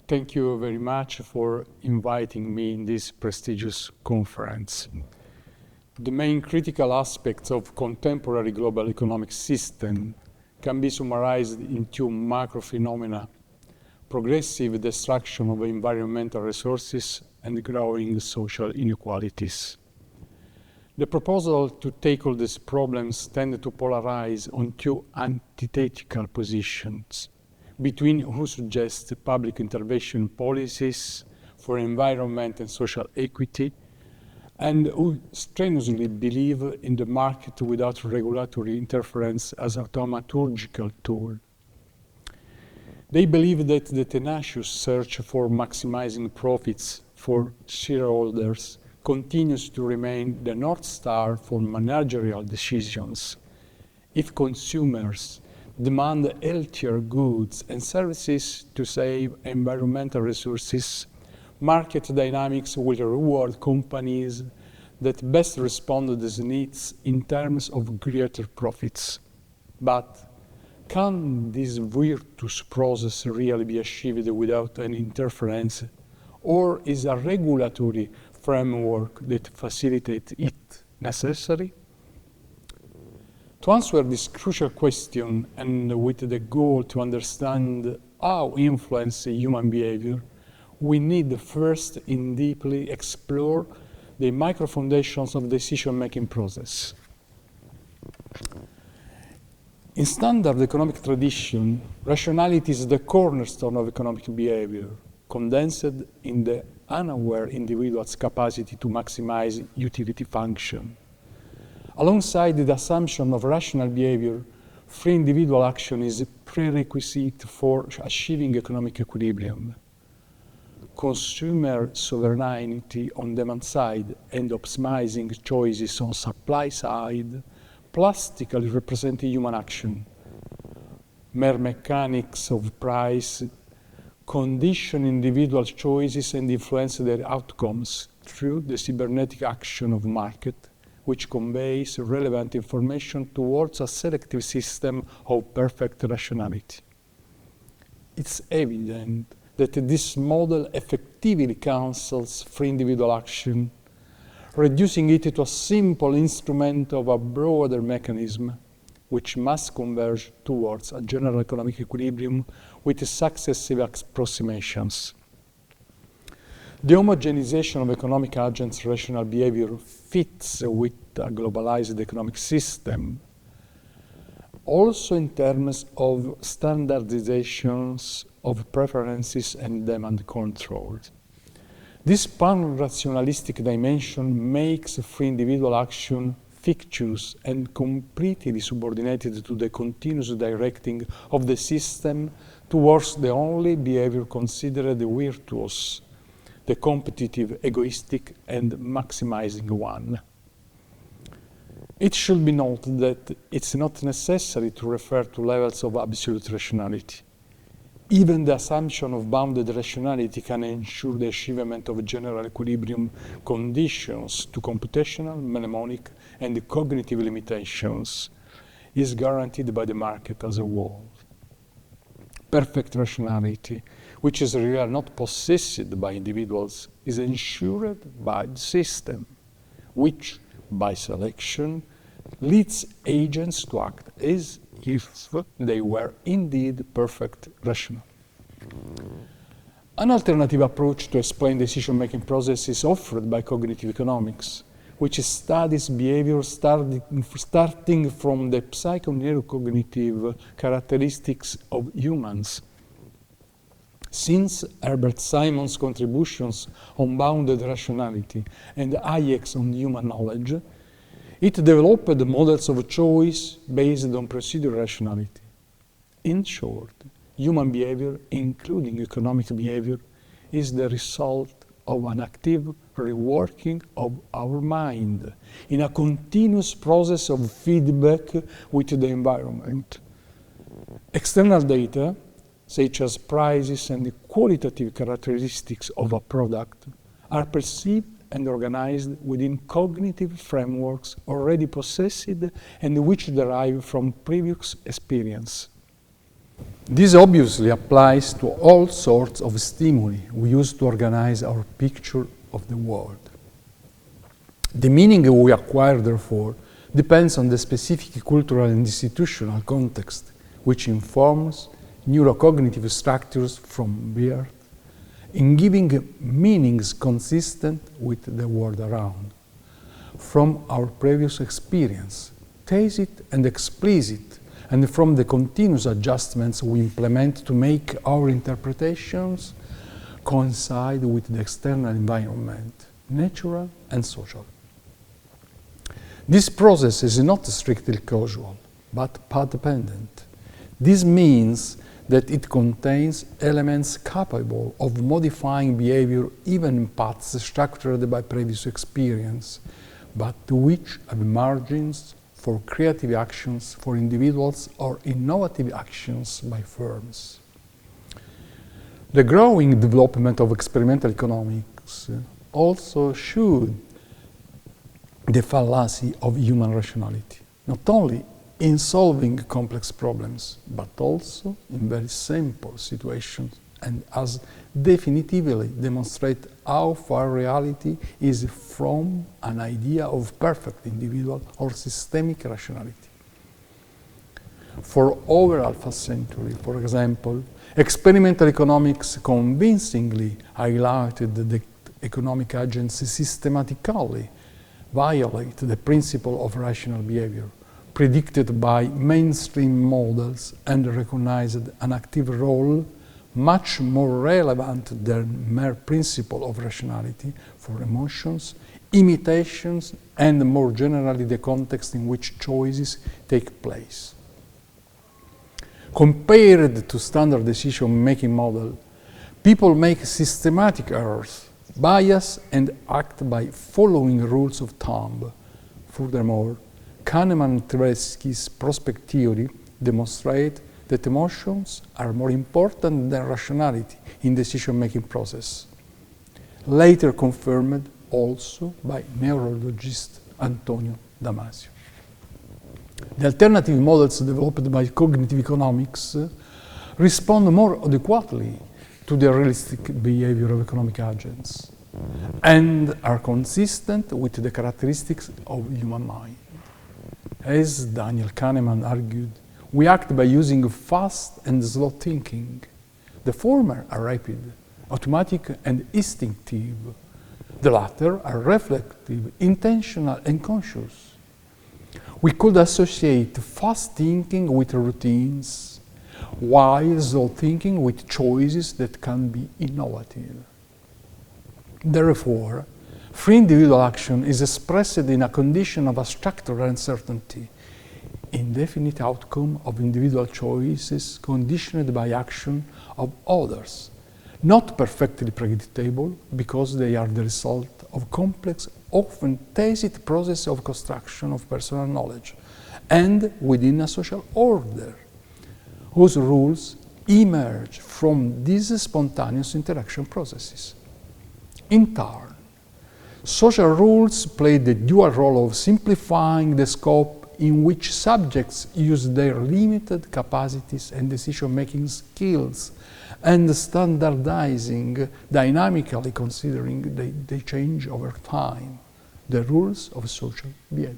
Thank you very much for inviting me in this prestigious conference. The main critical aspects of contemporary global economic system can be summarized in two macro phenomena: progressive destruction of environmental resources and growing social inequalities. The proposal to tackle these problems tend to polarize on two antithetical positions between who suggest public intervention policies for environment and social equity and who strenuously believe in the market without regulatory interference as a thaumaturgical tool. They believe that the tenacious search for maximizing profits for shareholders continues to remain the North Star for managerial decisions. If consumers demand healthier goods and services to save environmental resources, market dynamics will reward companies that best respond to these needs in terms of greater profits. But can this virtuous process really be achieved without any interference, or is a regulatory framework that facilitates it necessary? To answer this crucial question, and with the goal to understand how influence human behavior, we need first in deeply explore the micro-foundations of decision-making process. In standard economic tradition, rationality is the cornerstone of economic behavior, condensed in the unaware individual's capacity to maximize utility function. Alongside the assumption of rational behavior, free individual action is a prerequisite for achieving economic equilibrium. Consumer sovereignty on demand side and optimizing choices on supply side plastically represent human action. Mere mechanics of price condition individual choices and influence their outcomes through the cybernetic action of market, which conveys relevant information towards a selective system of perfect rationality. It's evident that this model effectively counsels free individual action, reducing it to a simple instrument of a broader mechanism which must converge towards a general economic equilibrium with successive approximations. The homogenization of economic agents' rational behavior fits with a globalized economic system, also in terms of standardizations of preferences and demand control. This pan-rationalistic dimension makes free individual action fictitious and completely subordinated to the continuous directing of the system towards the only behavior considered virtuous, the competitive, egoistic, and maximizing one. It should be noted that it's not necessary to refer to levels of absolute rationality. Even the assumption of bounded rationality can ensure the achievement of general equilibrium conditions to computational, mnemonic, and cognitive limitations is guaranteed by the market as a whole. Perfect rationality, which is really not possessed by individuals, is ensured by the system, which, by selection, leads agents to act as if they were indeed perfect rational. An alternative approach to explain decision-making process is offered by cognitive economics, which studies behavior starting from the psycho-neurocognitive characteristics of humans. Since Herbert Simon's contributions on bounded rationality and Hayek's on human knowledge, it developed models of choice based on procedural rationality. In short, human behavior, including economic behavior, is the result of an active reworking of our mind in a continuous process of feedback with the environment. External data, such as prices and the qualitative characteristics of a product, are perceived and organized within cognitive frameworks already possessed and which derive from previous experience. This obviously applies to all sorts of stimuli we use to organize our picture of the world. The meaning we acquire, therefore, depends on the specific cultural and institutional context, which informs neurocognitive structures from birth, in giving meanings consistent with the world around. From our previous experience, tacit and explicit, and from the continuous adjustments we implement to make our interpretations coincide with the external environment, natural and social. This process is not strictly causal, but path-dependent. This means that it contains elements capable of modifying behavior even in paths structured by previous experience, but which have margins for creative actions for individuals or innovative actions by firms. The growing development of experimental economics also showed the fallacy of human rationality, not only in solving complex problems, but also in very simple situations, and as definitively demonstrate how far reality is from an idea of perfect individual or systemic rationality. For over half a century, for example, experimental economics convincingly highlighted that economic agents systematically violate the principle of rational behavior, predicted by mainstream models, and recognized an active role much more relevant than mere principle of rationality for emotions, imitations, and more generally the context in which choices take place. Compared to standard decision-making model, people make systematic errors, bias, and act by following rules of thumb. Furthermore, Kahneman and Tversky's prospect theory demonstrate that emotions are more important than rationality in decision-making process, later confirmed also by neurologist Antonio Damasio. The alternative models developed by cognitive economics respond more adequately to the realistic behavior of economic agents and are consistent with the characteristics of human mind. As Daniel Kahneman argued, we act by using fast and slow thinking. The former are rapid, automatic, and instinctive. The latter are reflective, intentional, and conscious. We could associate fast thinking with routines, while slow thinking with choices that can be innovative. Therefore, free individual action is expressed in a condition of abstract uncertainty, indefinite outcome of individual choices conditioned by action of others, not perfectly predictable because they are the result of complex, often tacit process of construction of personal knowledge, and within a social order, whose rules emerge from these spontaneous interaction processes. In turn, social rules play the dual role of simplifying the scope in which subjects use their limited capacities and decision-making skills, and standardizing, dynamically considering they change over time, the rules of social behavior.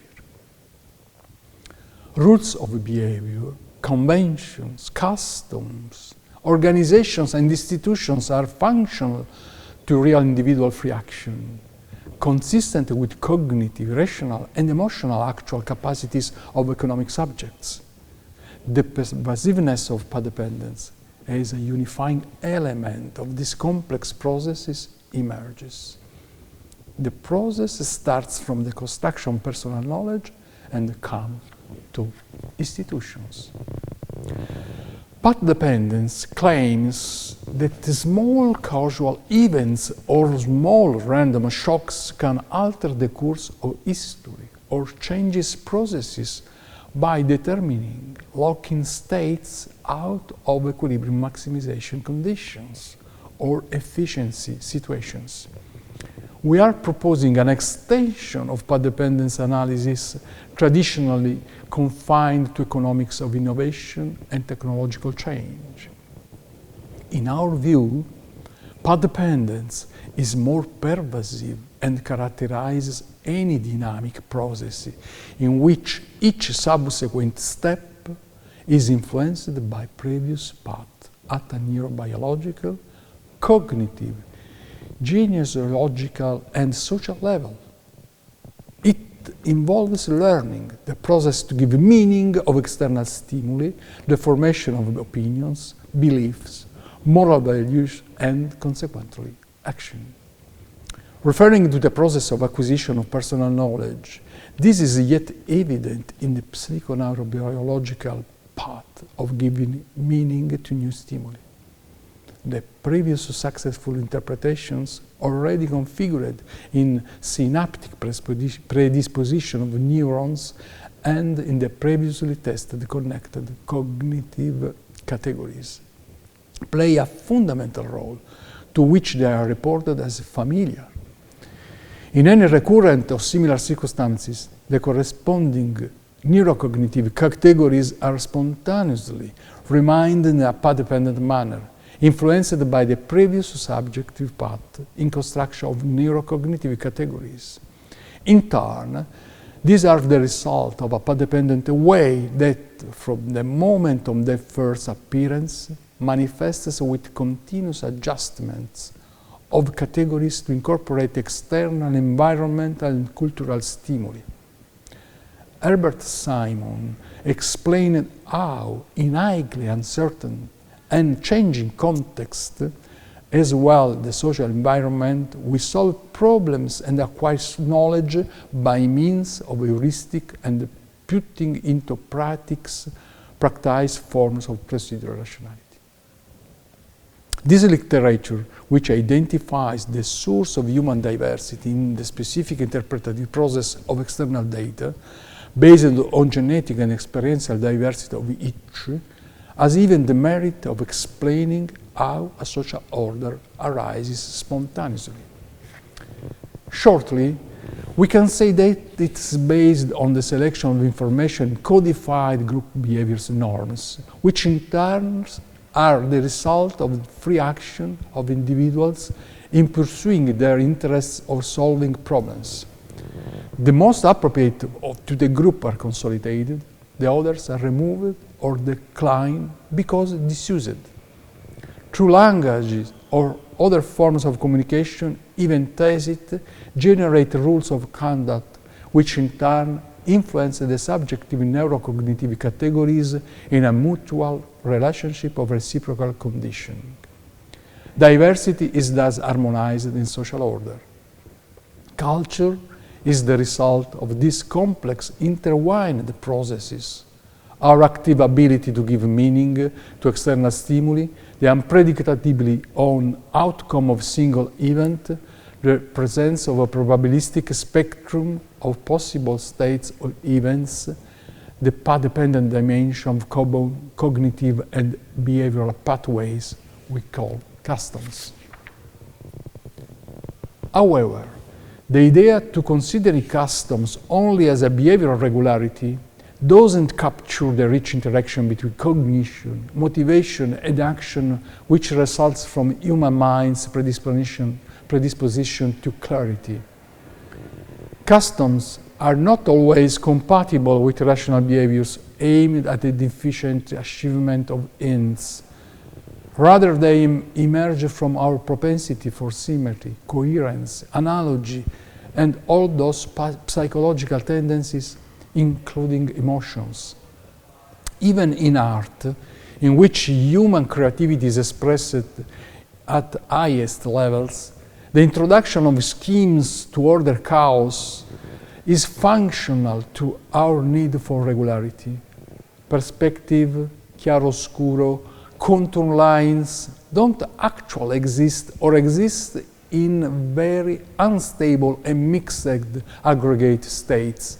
Rules of behavior, conventions, customs, organizations, and institutions are functional to real individual free action, consistent with cognitive, rational, and emotional actual capacities of economic subjects. The pervasiveness of path dependence as a unifying element of these complex processes emerges. The process starts from the construction of personal knowledge and comes to institutions. Path dependence claims that small causal events or small random shocks can alter the course of history or changes processes by determining lock-in states out of equilibrium maximization conditions or efficiency situations. we are proposing an extension of path dependence analysis traditionally confined to economics of innovation and technological change. In our view, path dependence is more pervasive and characterizes any dynamic process in which each subsequent step is influenced by previous path at a neurobiological, cognitive, genealogical, and social level. It involves learning, the process to give meaning of external stimuli, the formation of opinions, beliefs, moral values, and consequently, action. Referring to the process of acquisition of personal knowledge, this is yet evident in the psychoneurobiological path of giving meaning to new stimuli. The previous successful interpretations already configured in synaptic predisposition of neurons and in the previously tested connected cognitive categories play a fundamental role to which they are reported as familiar. In any recurrent or similar circumstances, the corresponding neurocognitive categories are spontaneously reminded in a path-dependent manner, influenced by the previous subjective path in construction of neurocognitive categories. In turn, these are the result of a path-dependent way that, from the moment of their first appearance, manifests with continuous adjustments of categories to incorporate external environmental and cultural stimuli. Herbert Simon explained how, in highly uncertain and changing context, as well the social environment, we solve problems and acquire knowledge by means of heuristic and putting into practice forms of procedural rationality. This literature, which identifies the source of human diversity in the specific interpretative process of external data, based on genetic and experiential diversity of each, has even the merit of explaining how a social order arises spontaneously. Shortly, we can say that it's based on the selection of information codified group behaviors norms, which in turn are the result of free action of individuals in pursuing their interests or solving problems. The most appropriate to the group are consolidated, the others are removed or declined because disused. Through languages or other forms of communication, even tacit, generate rules of conduct which in turn influence the subjective neurocognitive categories in a mutual relationship of reciprocal conditioning. Diversity is thus harmonized in social order. Culture is the result of these complex intertwined processes. Our active ability to give meaning to external stimuli, the unpredictably own outcome of single event, the presence of a probabilistic spectrum of possible states or events, the path-dependent dimension of cognitive and behavioral pathways we call customs. However, the idea to consider customs only as a behavioral regularity doesn't capture the rich interaction between cognition, motivation, and action which results from human mind's predisposition to clarity. Customs are not always compatible with rational behaviors aimed at the efficient achievement of ends. Rather, they emerge from our propensity for symmetry, coherence, analogy, and all those psychological tendencies, including emotions. Even in art, in which human creativity is expressed at highest levels, the introduction of schemes to order chaos is functional to our need for regularity. Perspective, chiaroscuro, contour lines don't actually exist or exist in very unstable and mixed aggregate states.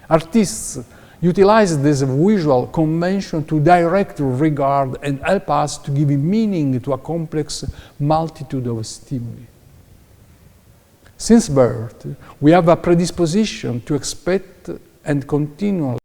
Artists utilize this visual convention to direct regard and help us to give meaning to a complex multitude of stimuli. Since birth, we have a predisposition to expect and continually